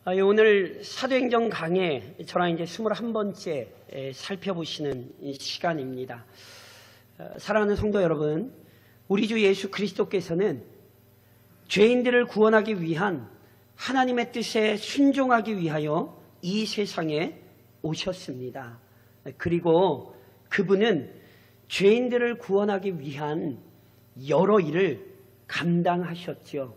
오늘 사도행전 강해 저랑 이제 21번째 살펴보시는 시간입니다. 사랑하는 성도 여러분, 우리 주 예수 그리스도께서는 죄인들을 구원하기 위한 하나님의 뜻에 순종하기 위하여 이 세상에 오셨습니다. 그리고 그분은 죄인들을 구원하기 위한 여러 일을 감당하셨죠.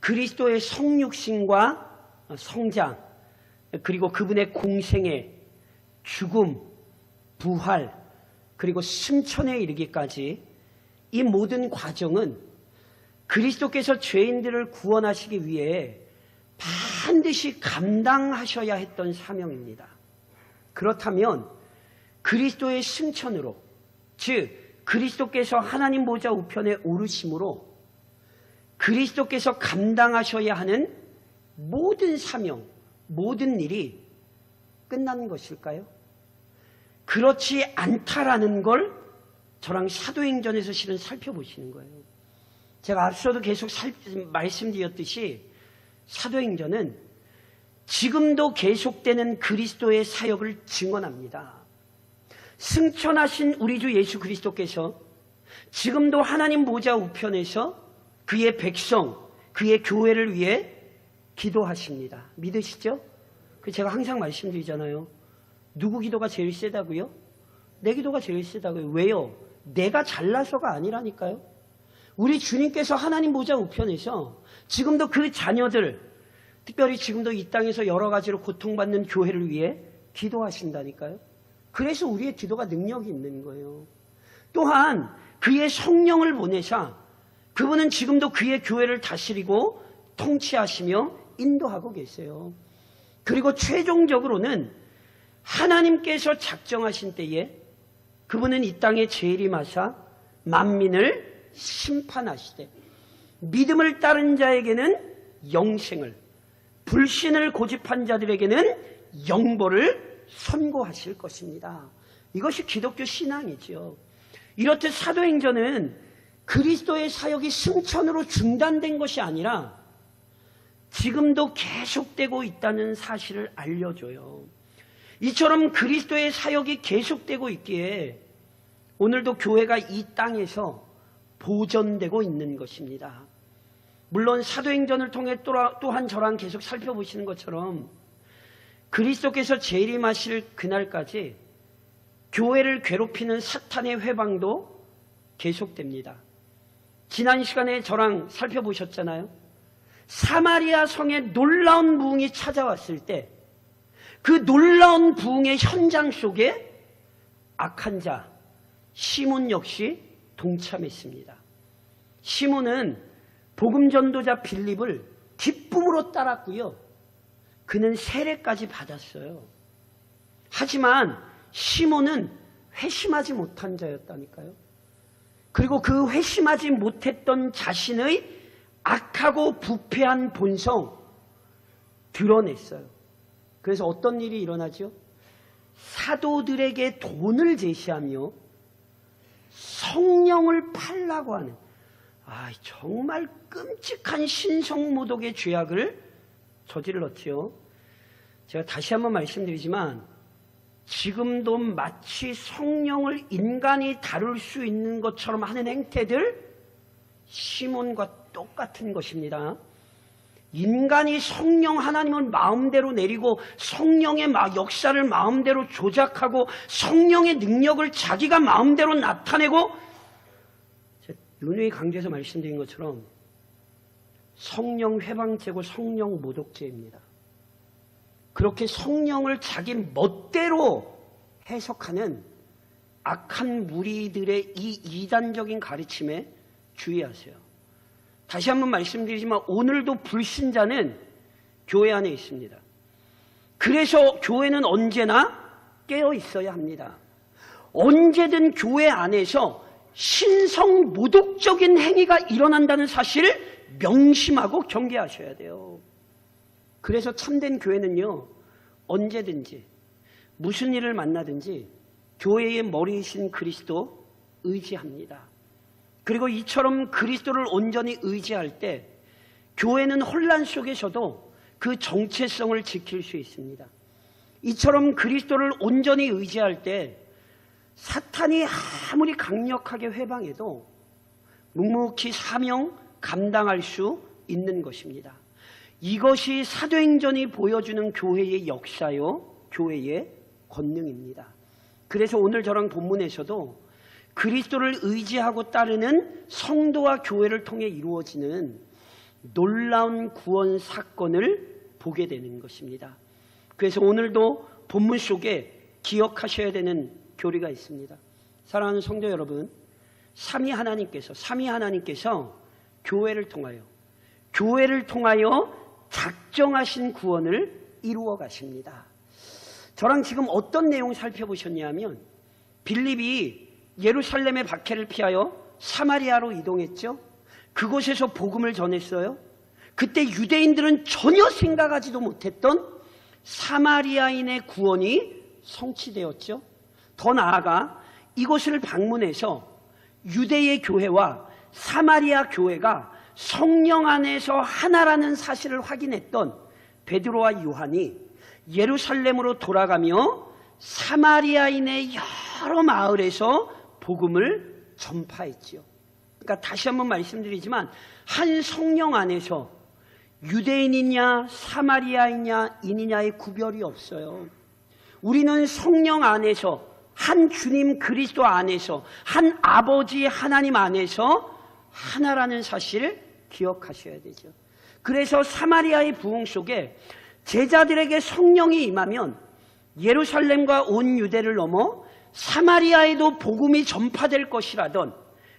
그리스도의 성육신과 성장, 그리고 그분의 공생애, 죽음, 부활, 그리고 승천에 이르기까지 이 모든 과정은 그리스도께서 죄인들을 구원하시기 위해 반드시 감당하셔야 했던 사명입니다. 그렇다면 그리스도의 승천으로, 즉 그리스도께서 하나님 보좌 우편에 오르심으로 그리스도께서 감당하셔야 하는 모든 사명, 모든 일이 끝난 것일까요? 그렇지 않다라는 걸 저랑 사도행전에서 실은 살펴보시는 거예요. 제가 앞서도 계속 말씀드렸듯이 사도행전은 지금도 계속되는 그리스도의 사역을 증언합니다. 승천하신 우리 주 예수 그리스도께서 지금도 하나님 보좌 우편에서 그의 백성, 그의 교회를 위해 기도하십니다. 믿으시죠? 제가 항상 말씀드리잖아요. 누구 기도가 제일 세다고요? 내 기도가 제일 세다고요. 왜요? 내가 잘나서가 아니라니까요. 우리 주님께서 하나님 보좌 우편에서 지금도 그 자녀들, 특별히 지금도 이 땅에서 여러 가지로 고통받는 교회를 위해 기도하신다니까요. 그래서 우리의 기도가 능력이 있는 거예요. 또한 그의 성령을 보내사 그분은 지금도 그의 교회를 다스리고 통치하시며 인도하고 계세요. 그리고 최종적으로는 하나님께서 작정하신 때에 그분은 이 땅에 재림하사 만민을 심판하시되 믿음을 따른 자에게는 영생을, 불신을 고집한 자들에게는 영벌을 선고하실 것입니다. 이것이 기독교 신앙이죠. 이렇듯 사도행전은 그리스도의 사역이 승천으로 중단된 것이 아니라 지금도 계속되고 있다는 사실을 알려줘요. 이처럼 그리스도의 사역이 계속되고 있기에 오늘도 교회가 이 땅에서 보존되고 있는 것입니다. 물론 사도행전을 통해 또한 저랑 계속 살펴보시는 것처럼 그리스도께서 재림하실 그날까지 교회를 괴롭히는 사탄의 회방도 계속됩니다. 지난 시간에 저랑 살펴보셨잖아요. 사마리아 성에 놀라운 부흥이 찾아왔을 때 그 놀라운 부흥의 현장 속에 악한 자 시몬 역시 동참했습니다. 시몬은 복음 전도자 빌립을 기쁨으로 따랐고요. 그는 세례까지 받았어요. 하지만 시몬은 회심하지 못한 자였다니까요. 그리고 그 회심하지 못했던 자신의 악하고 부패한 본성 드러냈어요. 그래서 어떤 일이 일어나죠? 사도들에게 돈을 제시하며 성령을 팔라고 하는 정말 끔찍한 신성모독의 죄악을 저질렀지요. 제가 다시 한번 말씀드리지만 지금도 마치 성령을 인간이 다룰 수 있는 것처럼 하는 행태들 시몬과 똑같은 것입니다. 인간이 성령 하나님을 마음대로 내리고 성령의 역사를 마음대로 조작하고 성령의 능력을 자기가 마음대로 나타내고 누누이 강조해서 말씀드린 것처럼 성령 회방죄고 성령 모독죄입니다. 그렇게 성령을 자기 멋대로 해석하는 악한 무리들의 이 이단적인 가르침에 주의하세요. 다시 한번 말씀드리지만 오늘도 불신자는 교회 안에 있습니다. 그래서 교회는 언제나 깨어 있어야 합니다. 언제든 교회 안에서 신성 모독적인 행위가 일어난다는 사실을 명심하고 경계하셔야 돼요. 그래서 참된 교회는요, 언제든지 무슨 일을 만나든지 교회의 머리이신 그리스도 의지합니다. 그리고 이처럼 그리스도를 온전히 의지할 때 교회는 혼란 속에서도 그 정체성을 지킬 수 있습니다. 이처럼 그리스도를 온전히 의지할 때 사탄이 아무리 강력하게 회방해도 묵묵히 사명 감당할 수 있는 것입니다. 이것이 사도행전이 보여주는 교회의 역사요, 교회의 권능입니다. 그래서 오늘 저랑 본문에서도 그리스도를 의지하고 따르는 성도와 교회를 통해 이루어지는 놀라운 구원 사건을 보게 되는 것입니다. 그래서 오늘도 본문 속에 기억하셔야 되는 교리가 있습니다. 사랑하는 성도 여러분, 삼위 하나님께서 교회를 통하여 작정하신 구원을 이루어 가십니다. 저랑 지금 어떤 내용 살펴보셨냐면, 빌립이 예루살렘의 박해를 피하여 사마리아로 이동했죠. 그곳에서 복음을 전했어요. 그때 유대인들은 전혀 생각하지도 못했던 사마리아인의 구원이 성취되었죠. 더 나아가 이곳을 방문해서 유대의 교회와 사마리아 교회가 성령 안에서 하나라는 사실을 확인했던 베드로와 요한이 예루살렘으로 돌아가며 사마리아인의 여러 마을에서 복음을 전파했지요. 그러니까 다시 한번 말씀드리지만, 한 성령 안에서 유대인이냐 사마리아인이냐의 구별이 없어요. 우리는 성령 안에서, 한 주님 그리스도 안에서, 한 아버지 하나님 안에서 하나라는 사실을 기억하셔야 되죠. 그래서 사마리아의 부흥 속에 제자들에게 성령이 임하면 예루살렘과 온 유대를 넘어 사마리아에도 복음이 전파될 것이라던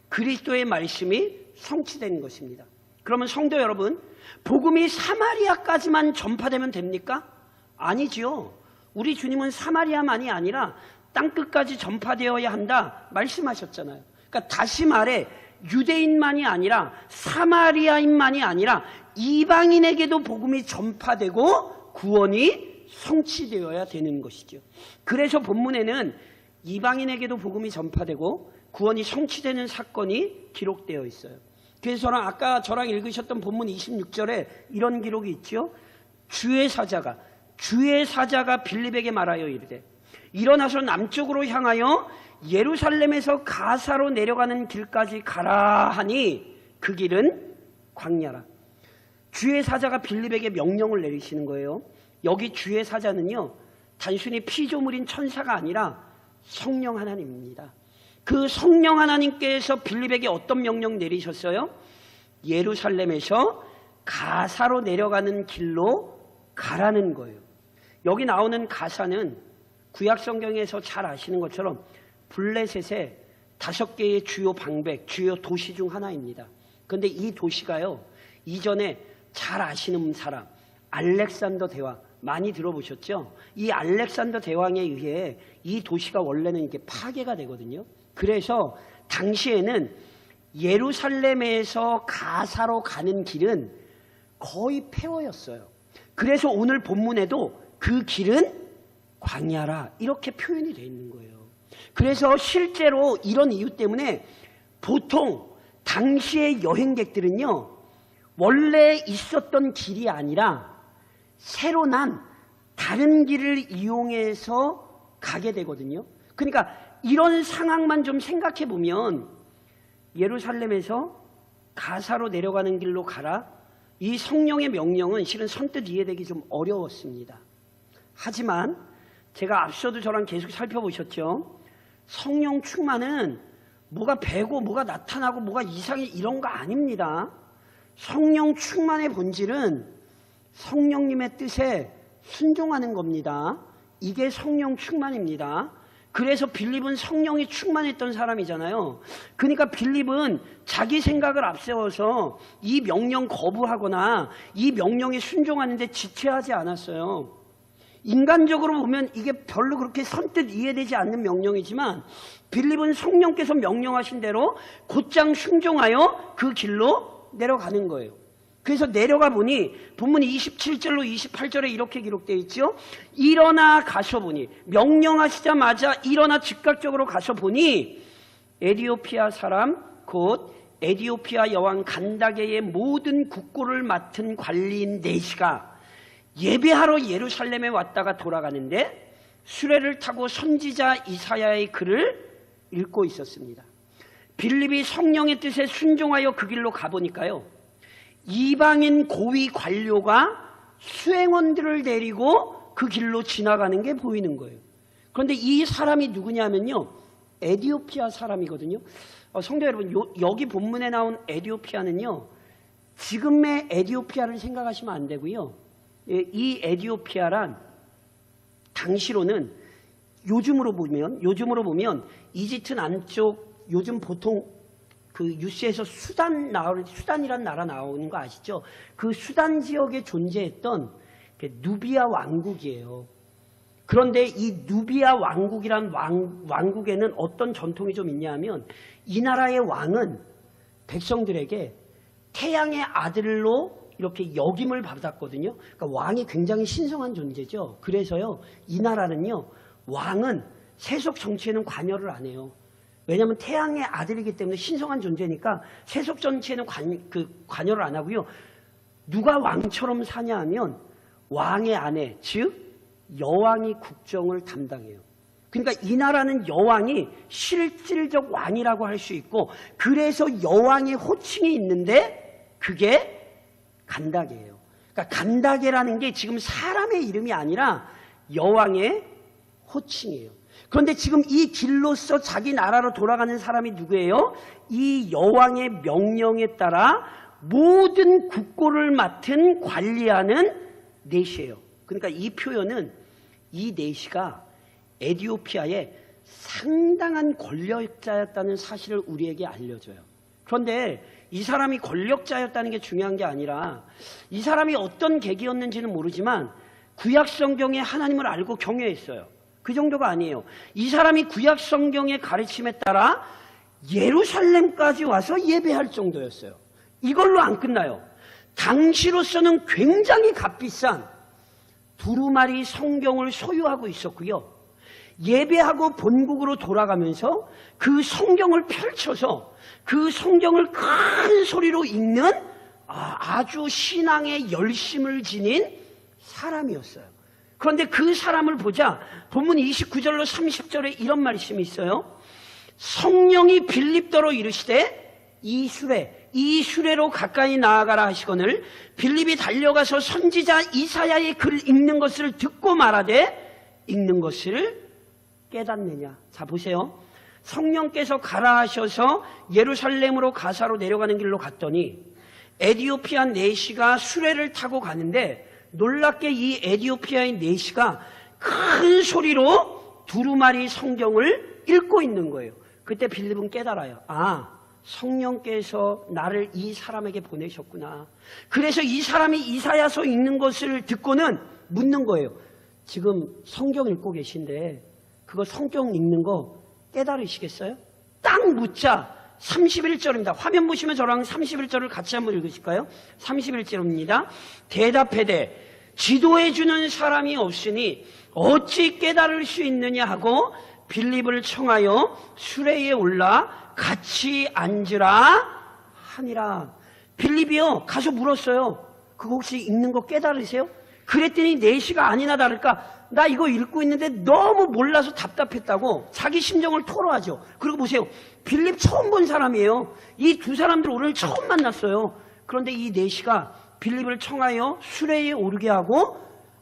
그리스도의 말씀이 성취된 것입니다. 그러면 성도 여러분, 복음이 사마리아까지만 전파되면 됩니까? 아니지요. 우리 주님은 사마리아만이 아니라 땅끝까지 전파되어야 한다 말씀하셨잖아요. 그러니까 다시 말해, 유대인만이 아니라 사마리아인만이 아니라 이방인에게도 복음이 전파되고 구원이 성취되어야 되는 것이죠. 그래서 본문에는 이방인에게도 복음이 전파되고 구원이 성취되는 사건이 기록되어 있어요. 그래서 아까 저랑 읽으셨던 본문 26절에 이런 기록이 있죠. 주의 사자가 빌립에게 말하여 이르되, 일어나서 남쪽으로 향하여 예루살렘에서 가사로 내려가는 길까지 가라 하니 그 길은 광야라. 주의 사자가 빌립에게 명령을 내리시는 거예요. 여기 주의 사자는요, 단순히 피조물인 천사가 아니라 성령 하나님입니다. 그 성령 하나님께서 빌립에게 어떤 명령 내리셨어요? 예루살렘에서 가사로 내려가는 길로 가라는 거예요. 여기 나오는 가사는 구약 성경에서 잘 아시는 것처럼 블레셋의 5개의 주요 방백, 주요 도시 중 하나입니다. 그런데 이 도시가요, 이전에 잘 아시는 사람, 알렉산더 대왕, 많이 들어보셨죠? 이 알렉산더 대왕에 의해 이 도시가 원래는 이렇게 파괴가 되거든요. 그래서 당시에는 예루살렘에서 가사로 가는 길은 거의 폐허였어요. 그래서 오늘 본문에도 그 길은 광야라 이렇게 표현이 되어 있는 거예요. 그래서 실제로 이런 이유 때문에 보통 당시의 여행객들은요, 원래 있었던 길이 아니라 새로 난 다른 길을 이용해서 가게 되거든요. 그러니까 이런 상황만 좀 생각해 보면, 예루살렘에서 가사로 내려가는 길로 가라, 이 성령의 명령은 실은 선뜻 이해되기 좀 어려웠습니다. 하지만 제가 앞서도 저랑 계속 살펴보셨죠? 성령 충만은 뭐가 배고 뭐가 나타나고 뭐가 이상해 이런 거 아닙니다. 성령 충만의 본질은 성령님의 뜻에 순종하는 겁니다. 이게 성령 충만입니다. 그래서 빌립은 성령이 충만했던 사람이잖아요. 그러니까 빌립은 자기 생각을 앞세워서 이 명령 거부하거나 이 명령에 순종하는데 지체하지 않았어요. 인간적으로 보면 이게 별로 그렇게 선뜻 이해되지 않는 명령이지만 빌립은 성령께서 명령하신 대로 곧장 순종하여 그 길로 내려가는 거예요. 그래서 내려가 보니 본문 27절로 28절에 이렇게 기록되어 있죠. 일어나 가서 보니, 명령하시자마자 일어나 즉각적으로 가서 보니 에디오피아 사람 곧 에디오피아 여왕 간다게의 모든 국고를 맡은 관리인 네시가 예배하러 예루살렘에 왔다가 돌아가는데 수레를 타고 선지자 이사야의 글을 읽고 있었습니다. 빌립이 성령의 뜻에 순종하여 그 길로 가보니까요, 이방인 고위 관료가 수행원들을 데리고 그 길로 지나가는 게 보이는 거예요. 그런데 이 사람이 누구냐면요, 에디오피아 사람이거든요. 성도 여러분, 여기 본문에 나온 에디오피아는요, 지금의 에디오피아를 생각하시면 안 되고요, 이 에디오피아란 당시로는 요즘으로 보면 이집트 남쪽, 요즘 보통 그 뉴스에서 수단이란 나라 나오는 거 아시죠? 그 수단 지역에 존재했던 누비아 왕국이에요. 그런데 이 누비아 왕국이란 왕국에는 어떤 전통이 좀 있냐면, 이 나라의 왕은 백성들에게 태양의 아들로 이렇게 역임을 받았거든요. 그러니까 왕이 굉장히 신성한 존재죠. 그래서요, 이 나라는요, 왕은 세속 정치에는 관여를 안 해요. 왜냐하면 태양의 아들이기 때문에 신성한 존재니까 세속 정치에는 관여를 안 하고요. 누가 왕처럼 사냐 하면 왕의 아내, 즉 여왕이 국정을 담당해요. 그러니까 이 나라는 여왕이 실질적 왕이라고 할 수 있고, 그래서 여왕의 호칭이 있는데 그게 간다게예요. 그러니까 간다게라는 게 지금 사람의 이름이 아니라 여왕의 호칭이에요. 그런데 지금 이 길로서 자기 나라로 돌아가는 사람이 누구예요? 이 여왕의 명령에 따라 모든 국고를 맡은 관리하는 내시예요. 그러니까 이 표현은 이 내시가 에디오피아의 상당한 권력자였다는 사실을 우리에게 알려줘요. 그런데 이 사람이 권력자였다는 게 중요한 게 아니라, 이 사람이 어떤 계기였는지는 모르지만 구약 성경에 하나님을 알고 경외했어요. 그 정도가 아니에요. 이 사람이 구약 성경의 가르침에 따라 예루살렘까지 와서 예배할 정도였어요. 이걸로 안 끝나요. 당시로서는 굉장히 값비싼 두루마리 성경을 소유하고 있었고요. 예배하고 본국으로 돌아가면서 그 성경을 펼쳐서 그 성경을 큰 소리로 읽는 아주 신앙의 열심을 지닌 사람이었어요. 그런데 그 사람을 보자 본문 29절로 30절에 이런 말씀이 있어요. 성령이 빌립더로 이르시되 이 수레로 가까이 나아가라 하시거늘 빌립이 달려가서 선지자 이사야의 글을 읽는 것을 듣고 말하되 읽는 것을 깨닫느냐. 자, 보세요. 성령께서 가라 하셔서 예루살렘으로 가사로 내려가는 길로 갔더니 에디오피아 내시가 수레를 타고 가는데, 놀랍게 이 에디오피아의 내시가 큰 소리로 두루마리 성경을 읽고 있는 거예요. 그때 빌립은 깨달아요. 성령께서 나를 이 사람에게 보내셨구나. 그래서 이 사람이 이사야서 읽는 것을 듣고는 묻는 거예요. 지금 성경 읽고 계신데 그거 성경 읽는 거 깨달으시겠어요? 딱 묻자 31절입니다. 화면 보시면 저랑 31절을 같이 한번 읽으실까요? 31절입니다. 대답하되 지도해주는 사람이 없으니 어찌 깨달을 수 있느냐 하고 빌립을 청하여 수레에 올라 같이 앉으라 하니라. 빌립이요 가서 물었어요. 그거 혹시 읽는 거 깨달으세요? 그랬더니 내시가 아니나 다를까 나 이거 읽고 있는데 너무 몰라서 답답했다고 자기 심정을 토로하죠. 그리고 보세요. 빌립 처음 본 사람이에요. 이 두 사람들 오늘 처음 만났어요. 그런데 이 내시가 빌립을 청하여 수레에 오르게 하고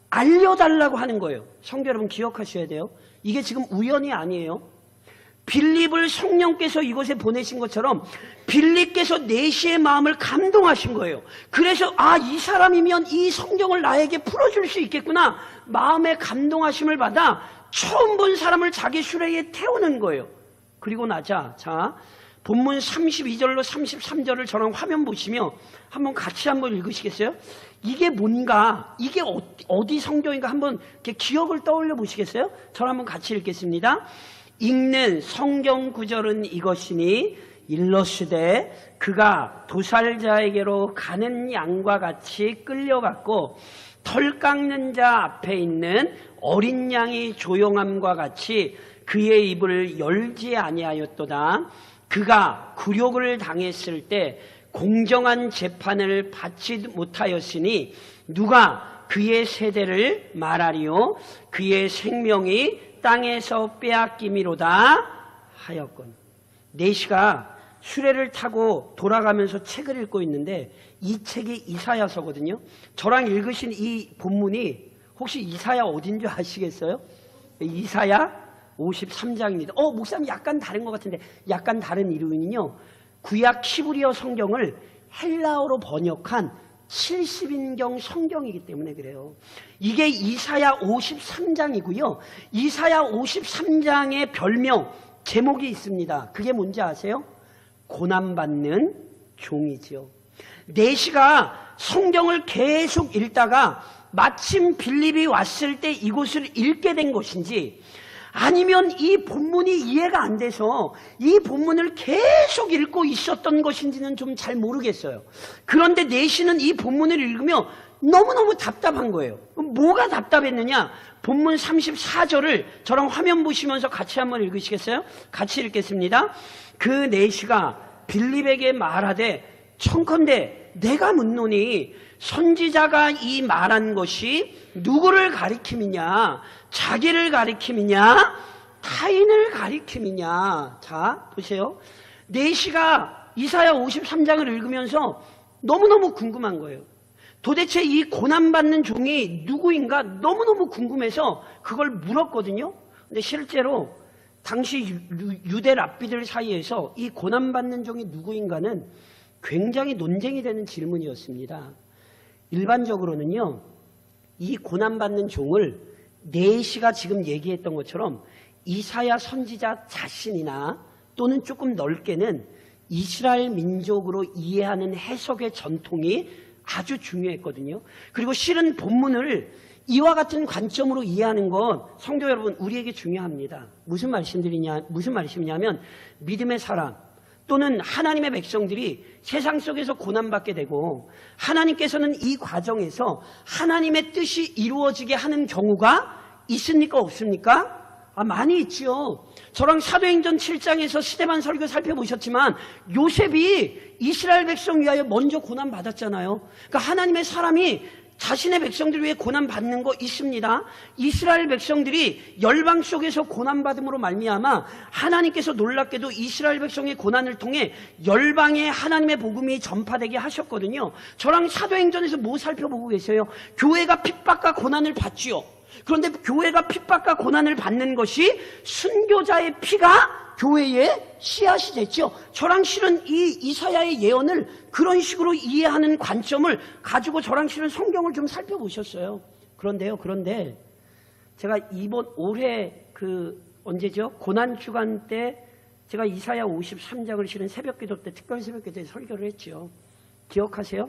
알려달라고 하는 거예요. 성도 여러분 기억하셔야 돼요. 이게 지금 우연이 아니에요. 빌립을 성령께서 이곳에 보내신 것처럼 빌립께서 내시의 마음을 감동하신 거예요. 그래서 이 사람이면 이 성경을 나에게 풀어줄 수 있겠구나. 마음의 감동하심을 받아 처음 본 사람을 자기 수레에 태우는 거예요. 그리고 나자 본문 32절로 33절을 저랑 화면 보시며 한번 같이 한번 읽으시겠어요? 이게 뭔가, 이게 어디 성경인가 한번 이렇게 기억을 떠올려 보시겠어요? 저랑 한번 같이 읽겠습니다. 읽는 성경 구절은 이것이니 일러스되 그가 도살자에게로 가는 양과 같이 끌려갔고 털 깎는 자 앞에 있는 어린 양이 조용함과 같이 그의 입을 열지 아니하였도다. 그가 굴욕을 당했을 때 공정한 재판을 받지 못하였으니 누가 그의 세대를 말하리요 그의 생명이 땅에서 빼앗김이로다 하였건. 내시가 수레를 타고 돌아가면서 책을 읽고 있는데 이 책이 이사야서거든요. 저랑 읽으신 이 본문이 혹시 이사야 어딘 줄 아시겠어요? 이사야 53장입니다. 목사님 약간 다른 것 같은데 약간 다른 이유는요. 구약 히브리어 성경을 헬라어로 번역한 70인경 성경이기 때문에 그래요. 이게 이사야 53장이고요. 이사야 53장의 별명 제목이 있습니다. 그게 뭔지 아세요? 고난받는 종이지요. 내시가 성경을 계속 읽다가 마침 빌립이 왔을 때 이곳을 읽게 된 것인지 아니면 이 본문이 이해가 안 돼서 이 본문을 계속 읽고 있었던 것인지는 좀 잘 모르겠어요. 그런데 내시는 이 본문을 읽으며 너무너무 답답한 거예요. 뭐가 답답했느냐? 본문 34절을 저랑 화면 보시면서 같이 한번 읽으시겠어요? 같이 읽겠습니다. 그 내시가 빌립에게 말하되 청컨대 내가 묻노니 선지자가 이 말한 것이 누구를 가리킴이냐? 자기를 가리킴이냐? 타인을 가리킴이냐? 자, 보세요. 내시가 이사야 53장을 읽으면서 너무너무 궁금한 거예요. 도대체 이 고난받는 종이 누구인가 너무너무 궁금해서 그걸 물었거든요. 근데 실제로 당시 유대 랍비들 사이에서 이 고난받는 종이 누구인가는 굉장히 논쟁이 되는 질문이었습니다. 일반적으로는요, 이 고난받는 종을 내시가 지금 얘기했던 것처럼 이사야 선지자 자신이나 또는 조금 넓게는 이스라엘 민족으로 이해하는 해석의 전통이 아주 중요했거든요. 그리고 실은 본문을 이와 같은 관점으로 이해하는 건 성도 여러분 우리에게 중요합니다. 무슨 말씀이냐면 믿음의 사람 또는 하나님의 백성들이 세상 속에서 고난받게 되고 하나님께서는 이 과정에서 하나님의 뜻이 이루어지게 하는 경우가 있습니까? 없습니까? 많이 있지요. 저랑 사도행전 7장에서 스데반 설교 살펴보셨지만 요셉이 이스라엘 백성 위하여 먼저 고난받았잖아요. 그러니까 하나님의 사람이 자신의 백성들 위해 고난받는 거 있습니다. 이스라엘 백성들이 열방 속에서 고난받음으로 말미암아 하나님께서 놀랍게도 이스라엘 백성의 고난을 통해 열방에 하나님의 복음이 전파되게 하셨거든요. 저랑 사도행전에서 뭐 살펴보고 계세요? 교회가 핍박과 고난을 받지요. 그런데 교회가 핍박과 고난을 받는 것이 순교자의 피가 교회의 씨앗이 됐죠. 저랑 실은 이 이사야의 예언을 그런 식으로 이해하는 관점을 가지고 저랑 실은 성경을 좀 살펴보셨어요. 그런데 제가 이번 올해 언제죠? 고난주간 때 제가 이사야 53장을 실은 새벽기도 때 특별 새벽기도에 설교를 했죠. 기억하세요?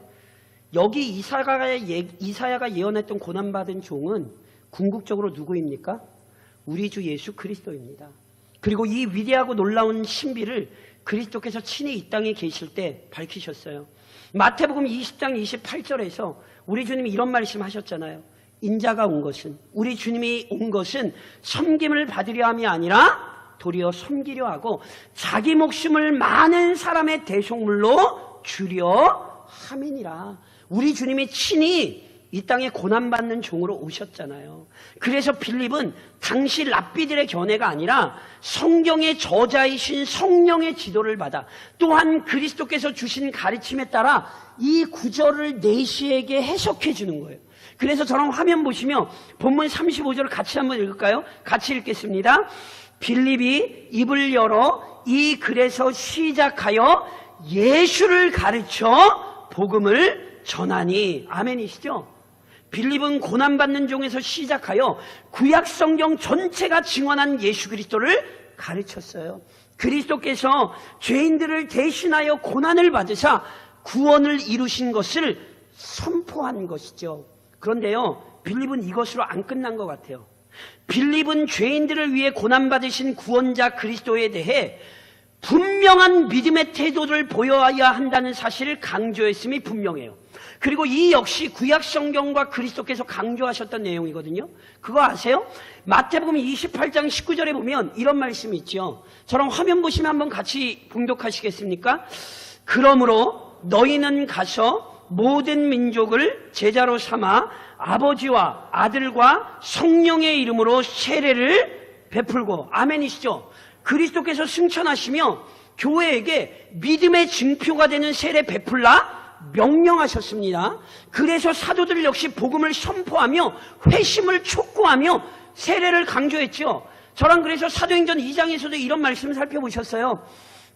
여기 이사야가 예언했던 고난받은 종은 궁극적으로 누구입니까? 우리 주 예수 그리스도입니다. 그리고 이 위대하고 놀라운 신비를 그리스도께서 친히 이 땅에 계실 때 밝히셨어요. 마태복음 20장 28절에서 우리 주님이 이런 말씀 하셨잖아요. 인자가 온 것은, 우리 주님이 온 것은 섬김을 받으려 함이 아니라 도리어 섬기려 하고 자기 목숨을 많은 사람의 대속물로 주려 함이니라. 우리 주님이 친히 이 땅에 고난받는 종으로 오셨잖아요. 그래서 빌립은 당시 랍비들의 견해가 아니라 성경의 저자이신 성령의 지도를 받아 또한 그리스도께서 주신 가르침에 따라 이 구절을 내시에게 해석해 주는 거예요. 그래서 저랑 화면 보시면 본문 35절을 같이 한번 읽을까요? 같이 읽겠습니다. 빌립이 입을 열어 이 글에서 시작하여 예수를 가르쳐 복음을 전하니. 아멘이시죠? 빌립은 고난받는 종에서 시작하여 구약성경 전체가 증언한 예수 그리스도를 가르쳤어요. 그리스도께서 죄인들을 대신하여 고난을 받으사 구원을 이루신 것을 선포한 것이죠. 그런데요, 빌립은 이것으로 안 끝난 것 같아요. 빌립은 죄인들을 위해 고난받으신 구원자 그리스도에 대해 분명한 믿음의 태도를 보여야 한다는 사실을 강조했음이 분명해요. 그리고 이 역시 구약성경과 그리스도께서 강조하셨던 내용이거든요. 그거 아세요? 마태복음 28장 19절에 보면 이런 말씀이 있죠. 저랑 화면 보시면 한번 같이 봉독하시겠습니까? 그러므로 너희는 가서 모든 민족을 제자로 삼아 아버지와 아들과 성령의 이름으로 세례를 베풀고, 아멘이시죠? 그리스도께서 승천하시며 교회에게 믿음의 증표가 되는 세례 베풀라 명령하셨습니다. 그래서 사도들 역시 복음을 선포하며 회심을 촉구하며 세례를 강조했죠. 저랑 그래서 사도행전 2장에서도 이런 말씀을 살펴보셨어요.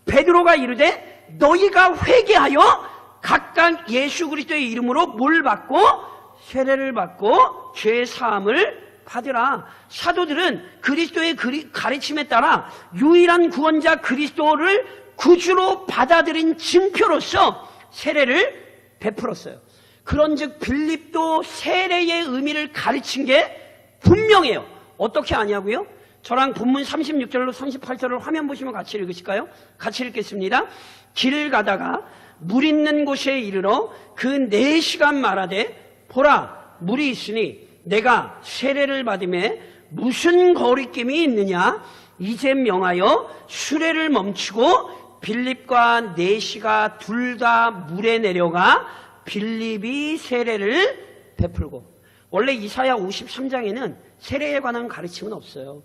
베드로가 이르되 너희가 회개하여 각각 예수 그리스도의 이름으로 뭘 받고? 세례를 받고 죄 사함을 받으라. 사도들은 그리스도의 가르침에 따라 유일한 구원자 그리스도를 구주로 받아들인 증표로서 세례를 베풀었어요. 그런즉 빌립도 세례의 의미를 가르친 게 분명해요. 어떻게 아냐고요? 저랑 본문 36절로 38절을 화면 보시면 같이 읽으실까요? 같이 읽겠습니다. 길을 가다가 물 있는 곳에 이르러 그 4시간 말하되 보라 물이 있으니 내가 세례를 받음에 무슨 거리낌이 있느냐? 이제 명하여 수레를 멈추고 빌립과 내시가 둘 다 물에 내려가 빌립이 세례를 베풀고. 원래 이사야 53장에는 세례에 관한 가르침은 없어요.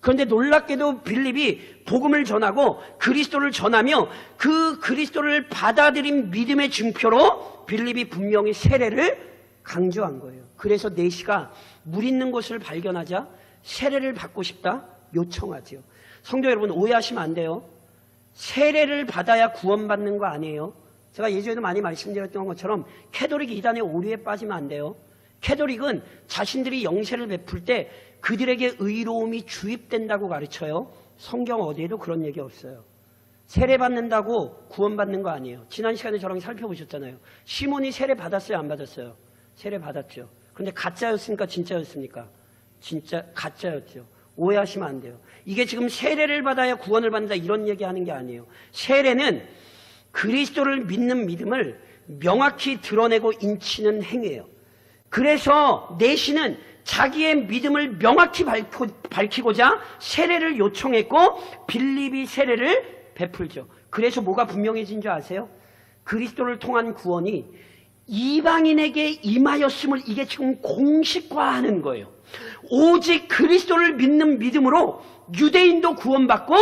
그런데 놀랍게도 빌립이 복음을 전하고 그리스도를 전하며 그 그리스도를 받아들인 믿음의 증표로 빌립이 분명히 세례를 강조한 거예요. 그래서 내시가 물 있는 곳을 발견하자 세례를 받고 싶다 요청하죠. 성도 여러분, 오해하시면 안 돼요. 세례를 받아야 구원받는 거 아니에요. 제가 예전에도 많이 말씀드렸던 것처럼 캐톨릭 이단의 오류에 빠지면 안 돼요. 캐톨릭은 자신들이 영세를 베풀 때 그들에게 의로움이 주입된다고 가르쳐요. 성경 어디에도 그런 얘기 없어요. 세례 받는다고 구원받는 거 아니에요. 지난 시간에 저랑 살펴보셨잖아요. 시몬이 세례 받았어요, 안 받았어요? 세례 받았죠. 그런데 가짜였습니까, 진짜였습니까? 진짜 가짜였죠. 오해하시면 안 돼요. 이게 지금 세례를 받아야 구원을 받는다 이런 얘기하는 게 아니에요. 세례는 그리스도를 믿는 믿음을 명확히 드러내고 인치는 행위예요. 그래서 내시는 자기의 믿음을 명확히 밝히고자 세례를 요청했고 빌립이 세례를 베풀죠. 그래서 뭐가 분명해진 줄 아세요? 그리스도를 통한 구원이 이방인에게 임하였음을 이게 지금 공식화하는 거예요. 오직 그리스도를 믿는 믿음으로 유대인도 구원받고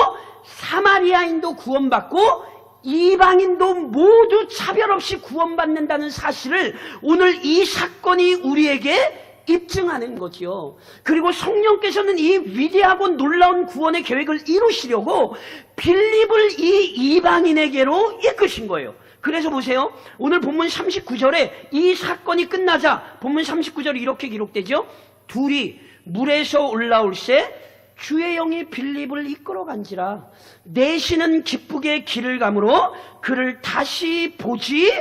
사마리아인도 구원받고 이방인도 모두 차별 없이 구원받는다는 사실을 오늘 이 사건이 우리에게 입증하는 거지요. 그리고 성령께서는 이 위대하고 놀라운 구원의 계획을 이루시려고 빌립을 이 이방인에게로 이끄신 거예요. 그래서 보세요. 오늘 본문 39절에 이 사건이 끝나자 본문 39절에 이렇게 기록되죠. 둘이 물에서 올라올새 주의 영이 빌립을 이끌어간지라. 내시는 기쁘게 길을 가므로 그를 다시 보지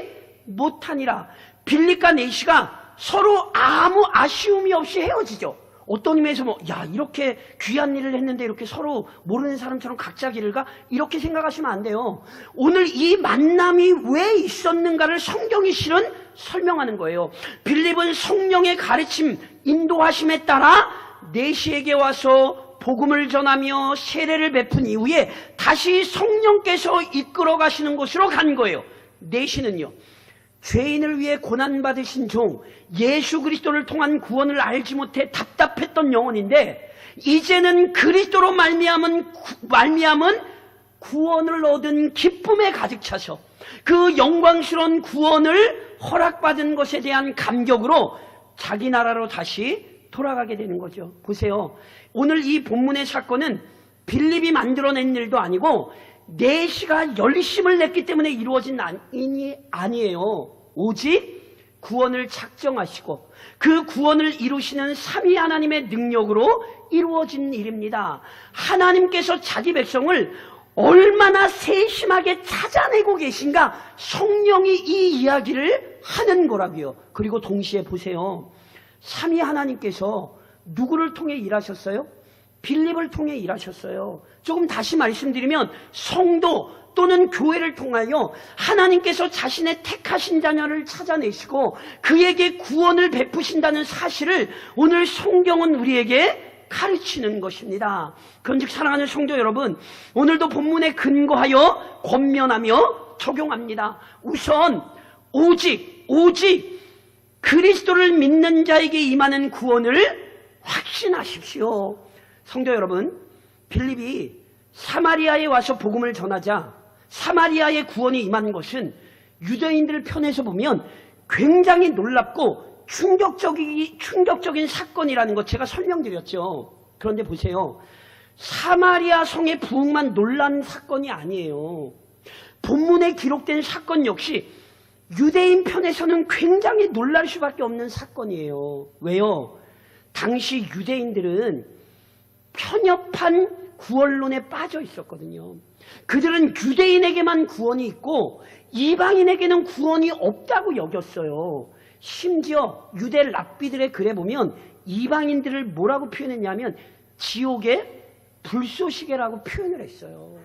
못하니라. 빌립과 내시가 서로 아무 아쉬움이 없이 헤어지죠. 어떤 의미에서 이렇게 귀한 일을 했는데 이렇게 서로 모르는 사람처럼 각자 길을 가? 이렇게 생각하시면 안 돼요. 오늘 이 만남이 왜 있었는가를 성경이 실은 설명하는 거예요. 빌립은 성령의 가르침, 인도하심에 따라 내시에게 와서 복음을 전하며 세례를 베푼 이후에 다시 성령께서 이끌어 가시는 곳으로 간 거예요. 내시는요, 죄인을 위해 고난받으신 종 예수 그리스도를 통한 구원을 알지 못해 답답했던 영혼인데 이제는 그리스도로 말미암은 구원을 얻은 기쁨에 가득 차서 그 영광스러운 구원을 허락받은 것에 대한 감격으로 자기 나라로 다시 돌아가게 되는 거죠. 보세요. 오늘 이 본문의 사건은 빌립이 만들어낸 일도 아니고 내시가 열심을 냈기 때문에 이루어진 일이 아니에요. 오직 구원을 작정하시고 그 구원을 이루시는 삼위 하나님의 능력으로 이루어진 일입니다. 하나님께서 자기 백성을 얼마나 세심하게 찾아내고 계신가 성령이 이 이야기를 하는 거라고요. 그리고 동시에 보세요. 삼위 하나님께서 누구를 통해 일하셨어요? 빌립을 통해 일하셨어요. 조금 다시 말씀드리면 성도 또는 교회를 통하여 하나님께서 자신의 택하신 자녀를 찾아내시고 그에게 구원을 베푸신다는 사실을 오늘 성경은 우리에게 가르치는 것입니다. 그런즉 사랑하는 성도 여러분, 오늘도 본문에 근거하여 권면하며 적용합니다. 우선 오직 그리스도를 믿는 자에게 임하는 구원을 확신하십시오. 성도 여러분, 빌립이 사마리아에 와서 복음을 전하자 사마리아의 구원이 임한 것은 유대인들 편에서 보면 굉장히 놀랍고 충격적인 사건이라는 것 제가 설명드렸죠. 그런데 보세요. 사마리아 성의 부흥만 놀란 사건이 아니에요. 본문에 기록된 사건 역시 유대인 편에서는 굉장히 놀랄 수밖에 없는 사건이에요. 왜요? 당시 유대인들은 편협한 구원론에 빠져 있었거든요. 그들은 유대인에게만 구원이 있고 이방인에게는 구원이 없다고 여겼어요. 심지어 유대 랍비들의 글에 보면 이방인들을 뭐라고 표현했냐면 지옥의 불쏘시개라고 표현을 했어요.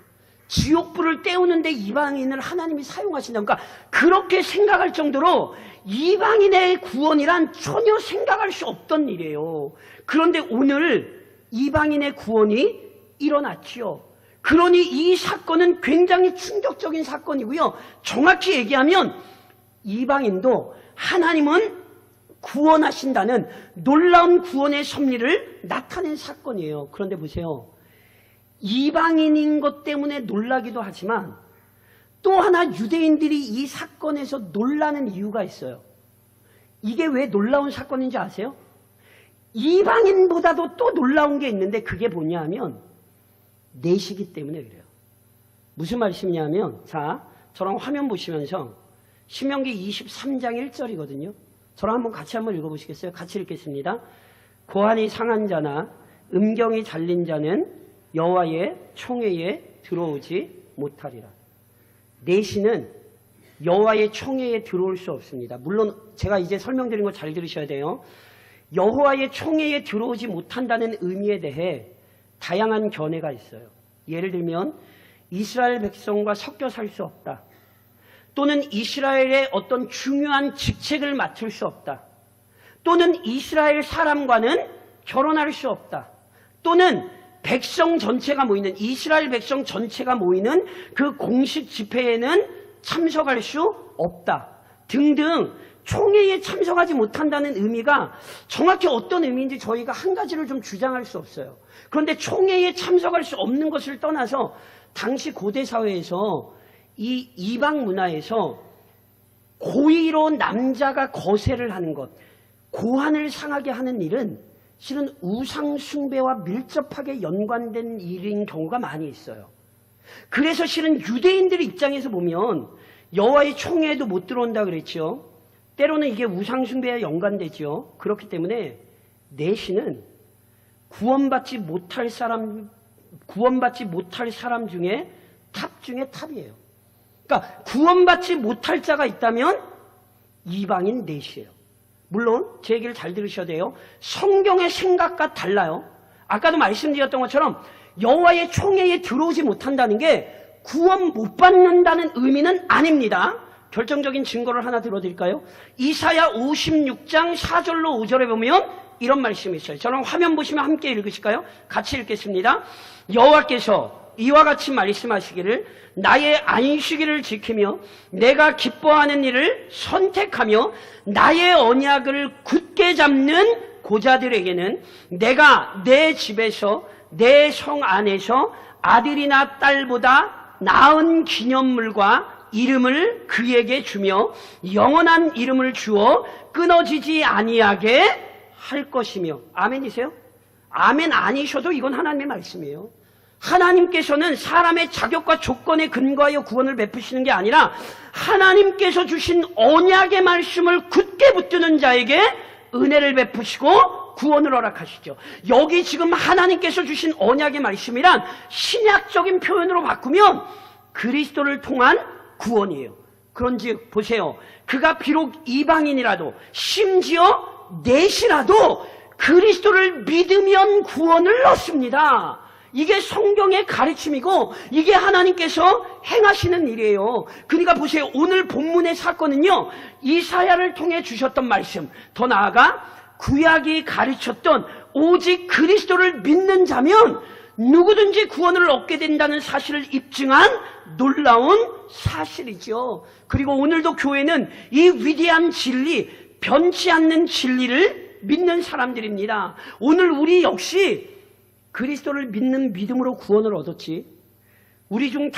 지옥불을 때우는데 이방인을 하나님이 사용하신다. 그러니까 그렇게 생각할 정도로 이방인의 구원이란 전혀 생각할 수 없던 일이에요. 그런데 오늘 이방인의 구원이 일어났지요. 그러니 이 사건은 굉장히 충격적인 사건이고요. 정확히 얘기하면 이방인도 하나님은 구원하신다는 놀라운 구원의 섭리를 나타낸 사건이에요. 그런데 보세요. 이방인인 것 때문에 놀라기도 하지만 또 하나 유대인들이 이 사건에서 놀라는 이유가 있어요. 이게 왜 놀라운 사건인지 아세요? 이방인보다도 또 놀라운 게 있는데 그게 뭐냐 하면 내시기 때문에 그래요. 무슨 말씀이냐면 자, 저랑 화면 보시면서 신명기 23장 1절이거든요. 저랑 한번 같이 한번 읽어보시겠어요? 같이 읽겠습니다. 고환이 상한 자나 음경이 잘린 자는 여호와의 총회에 들어오지 못하리라. 내시는 여호와의 총회에 들어올 수 없습니다. 물론 제가 이제 설명드린 거 잘 들으셔야 돼요. 여호와의 총회에 들어오지 못한다는 의미에 대해 다양한 견해가 있어요. 예를 들면 이스라엘 백성과 섞여 살 수 없다. 또는 이스라엘의 어떤 중요한 직책을 맡을 수 없다. 또는 이스라엘 사람과는 결혼할 수 없다. 또는 백성 전체가 모이는 이스라엘 백성 전체가 모이는 그 공식 집회에는 참석할 수 없다. 등등 총회에 참석하지 못한다는 의미가 정확히 어떤 의미인지 저희가 한 가지를 좀 주장할 수 없어요. 그런데 총회에 참석할 수 없는 것을 떠나서 당시 고대 사회에서 이 이방 문화에서 고의로 남자가 거세를 하는 것, 고환을 상하게 하는 일은 실은 우상 숭배와 밀접하게 연관된 일인 경우가 많이 있어요. 그래서 실은 유대인들 입장에서 보면 여호와의 총회에도 못 들어온다 그랬죠. 때로는 이게 우상 숭배와 연관되죠. 그렇기 때문에 내시는 구원받지 못할 사람 중에 탑 중에 탑이에요. 그러니까 구원받지 못할 자가 있다면 이방인 내시예요. 물론 제 얘기를 잘 들으셔야 돼요. 성경의 생각과 달라요. 아까도 말씀드렸던 것처럼 여호와의 총회에 들어오지 못한다는 게 구원 못 받는다는 의미는 아닙니다. 결정적인 증거를 하나 들어드릴까요? 이사야 56장 4절로 5절에 보면 이런 말씀이 있어요. 저랑 화면 보시면 함께 읽으실까요? 같이 읽겠습니다. 여호와께서 이와 같이 말씀하시기를 나의 안식일을 지키며 내가 기뻐하는 일을 선택하며 나의 언약을 굳게 잡는 고자들에게는 내가 내 집에서 내 성 안에서 아들이나 딸보다 나은 기념물과 이름을 그에게 주며 영원한 이름을 주어 끊어지지 아니하게 할 것이며. 아멘이세요? 아멘 아니셔도 이건 하나님의 말씀이에요. 하나님께서는 사람의 자격과 조건에 근거하여 구원을 베푸시는 게 아니라 하나님께서 주신 언약의 말씀을 굳게 붙드는 자에게 은혜를 베푸시고 구원을 허락하시죠. 여기 지금 하나님께서 주신 언약의 말씀이란 신약적인 표현으로 바꾸면 그리스도를 통한 구원이에요. 그런즉 보세요. 그가 비록 이방인이라도 심지어 내시라도 그리스도를 믿으면 구원을 얻습니다. 이게 성경의 가르침이고 이게 하나님께서 행하시는 일이에요. 그러니까 보세요. 오늘 본문의 사건은요. 이사야를 통해 주셨던 말씀, 더 나아가 구약이 가르쳤던 오직 그리스도를 믿는 자면 누구든지 구원을 얻게 된다는 사실을 입증한 놀라운 사실이죠. 그리고 오늘도 교회는 이 위대한 진리, 변치 않는 진리를 믿는 사람들입니다. 오늘 우리 역시 그리스도를 믿는 믿음으로 구원을 얻었지, 우리 중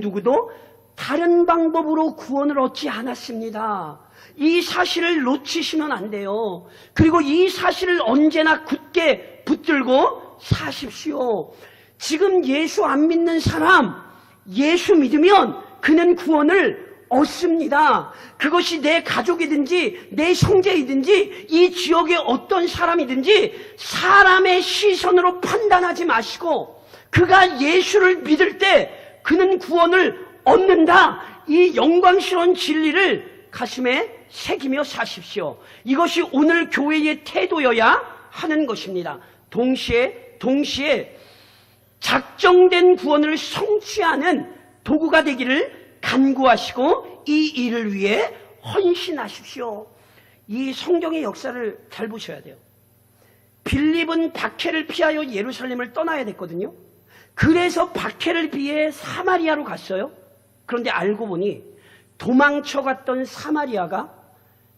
누구도 다른 방법으로 구원을 얻지 않았습니다. 이 사실을 놓치시면 안 돼요. 그리고 이 사실을 언제나 굳게 붙들고 사십시오. 지금 예수 안 믿는 사람, 예수 믿으면 그는 구원을 얻습니다. 그것이 내 가족이든지 내 형제이든지 이 지역의 어떤 사람이든지 사람의 시선으로 판단하지 마시고 그가 예수를 믿을 때 그는 구원을 얻는다. 이 영광스러운 진리를 가슴에 새기며 사십시오. 이것이 오늘 교회의 태도여야 하는 것입니다. 동시에 작정된 구원을 성취하는 도구가 되기를 간구하시고 이 일을 위해 헌신하십시오. 이 성경의 역사를 잘 보셔야 돼요. 빌립은 박해를 피하여 예루살렘을 떠나야 됐거든요. 그래서 박해를 피해 사마리아로 갔어요. 그런데 알고 보니 도망쳐갔던 사마리아가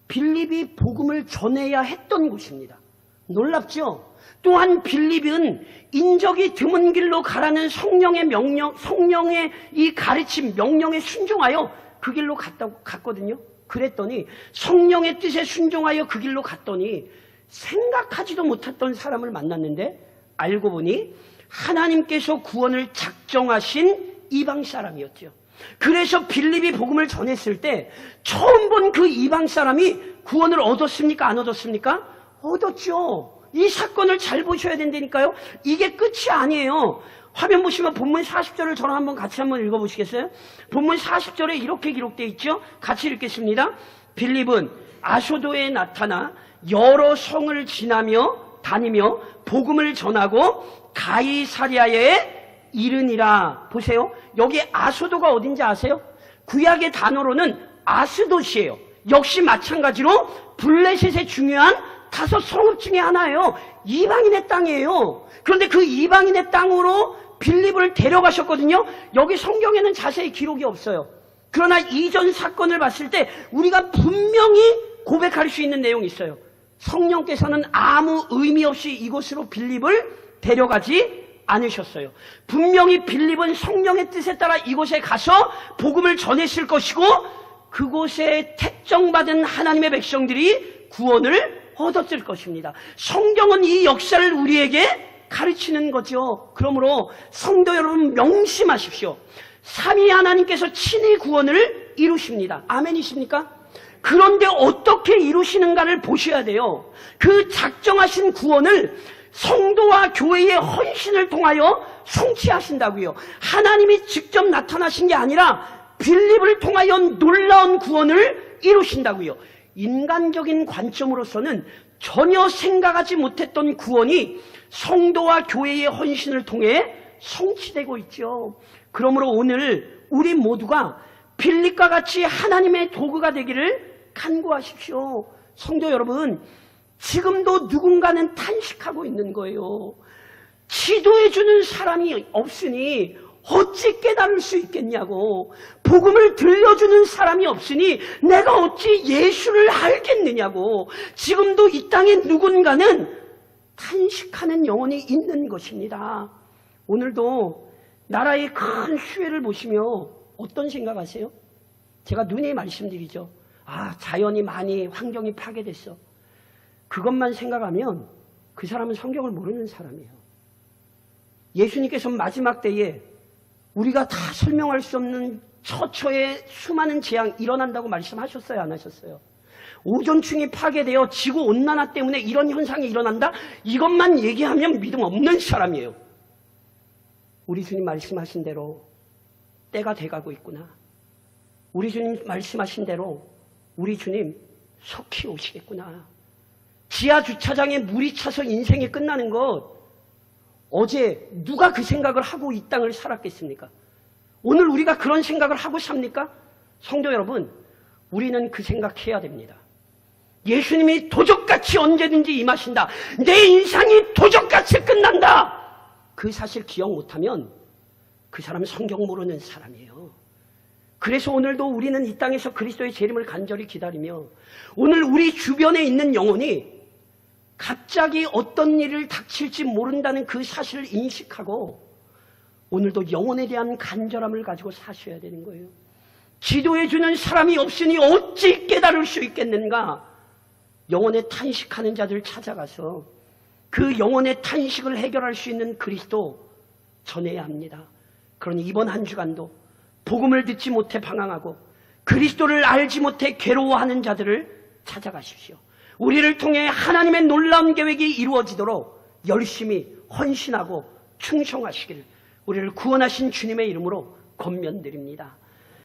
빌립이 복음을 전해야 했던 곳입니다. 놀랍죠? 또한 빌립은 인적이 드문 길로 가라는 성령의 명령, 성령의 이 가르침, 명령에 순종하여 그 길로 갔거든요. 그랬더니 성령의 뜻에 순종하여 그 길로 갔더니 생각하지도 못했던 사람을 만났는데 알고 보니 하나님께서 구원을 작정하신 이방 사람이었죠. 그래서 빌립이 복음을 전했을 때 처음 본 그 이방 사람이 구원을 얻었습니까? 안 얻었습니까? 얻었죠. 이 사건을 잘 보셔야 된다니까요. 이게 끝이 아니에요. 화면 보시면 본문 40절을 저랑 한번 같이 한번 읽어보시겠어요? 본문 40절에 이렇게 기록되어 있죠. 같이 읽겠습니다. 빌립은 아소도에 나타나 여러 성을 다니며 복음을 전하고 가이사랴에 이르니라. 보세요. 여기 아소도가 어딘지 아세요? 구약의 단어로는 아스돗이에요. 역시 마찬가지로 블레셋의 중요한 5 성읍 중에 하나예요. 이방인의 땅이에요. 그런데 그 이방인의 땅으로 빌립을 데려가셨거든요. 여기 성경에는 자세히 기록이 없어요. 그러나 이전 사건을 봤을 때 우리가 분명히 고백할 수 있는 내용이 있어요. 성령께서는 아무 의미 없이 이곳으로 빌립을 데려가지 않으셨어요. 분명히 빌립은 성령의 뜻에 따라 이곳에 가서 복음을 전했을 것이고 그곳에 택정받은 하나님의 백성들이 구원을 얻었을 것입니다. 성경은 이 역사를 우리에게 가르치는 거죠. 그러므로 성도 여러분 명심하십시오. 삼위 하나님께서 친히 구원을 이루십니다. 아멘이십니까? 그런데 어떻게 이루시는가를 보셔야 돼요. 그 작정하신 구원을 성도와 교회의 헌신을 통하여 성취하신다고요. 하나님이 직접 나타나신 게 아니라 빌립을 통하여 놀라운 구원을 이루신다고요. 인간적인 관점으로서는 전혀 생각하지 못했던 구원이 성도와 교회의 헌신을 통해 성취되고 있죠. 그러므로 오늘 우리 모두가 빌립과 같이 하나님의 도구가 되기를 간구하십시오. 성도 여러분, 지금도 누군가는 탄식하고 있는 거예요. 지도해주는 사람이 없으니 어찌 깨달을 수 있겠냐고. 복음을 들려주는 사람이 없으니 내가 어찌 예수를 알겠느냐고. 지금도 이 땅에 누군가는 탄식하는 영혼이 있는 것입니다. 오늘도 나라의 큰 수혜를 보시며 어떤 생각하세요? 제가 누누이 말씀드리죠. 자연이 많이 환경이 파괴됐어. 그것만 생각하면 그 사람은 성경을 모르는 사람이에요. 예수님께서 마지막 때에 우리가 다 설명할 수 없는 처처의 수많은 재앙 일어난다고 말씀하셨어요? 안 하셨어요? 오존층이 파괴되어 지구온난화 때문에 이런 현상이 일어난다? 이것만 얘기하면 믿음 없는 사람이에요. 우리 주님 말씀하신 대로 때가 돼가고 있구나. 우리 주님 말씀하신 대로 우리 주님 속히 오시겠구나. 지하 주차장에 물이 차서 인생이 끝나는 것, 어제 누가 그 생각을 하고 이 땅을 살았겠습니까? 오늘 우리가 그런 생각을 하고 삽니까? 성도 여러분, 우리는 그 생각해야 됩니다. 예수님이 도적같이 언제든지 임하신다. 내 인생이 도적같이 끝난다. 그 사실 기억 못하면 그 사람은 성경 모르는 사람이에요. 그래서 오늘도 우리는 이 땅에서 그리스도의 재림을 간절히 기다리며 오늘 우리 주변에 있는 영혼이 갑자기 어떤 일을 닥칠지 모른다는 그 사실을 인식하고 오늘도 영혼에 대한 간절함을 가지고 사셔야 되는 거예요. 지도해주는 사람이 없으니 어찌 깨달을 수 있겠는가? 영혼의 탄식하는 자들 찾아가서 그 영혼의 탄식을 해결할 수 있는 그리스도 전해야 합니다. 그러니 이번 한 주간도 복음을 듣지 못해 방황하고 그리스도를 알지 못해 괴로워하는 자들을 찾아가십시오. 우리를 통해 하나님의 놀라운 계획이 이루어지도록 열심히 헌신하고 충성하시기를 우리를 구원하신 주님의 이름으로 권면드립니다.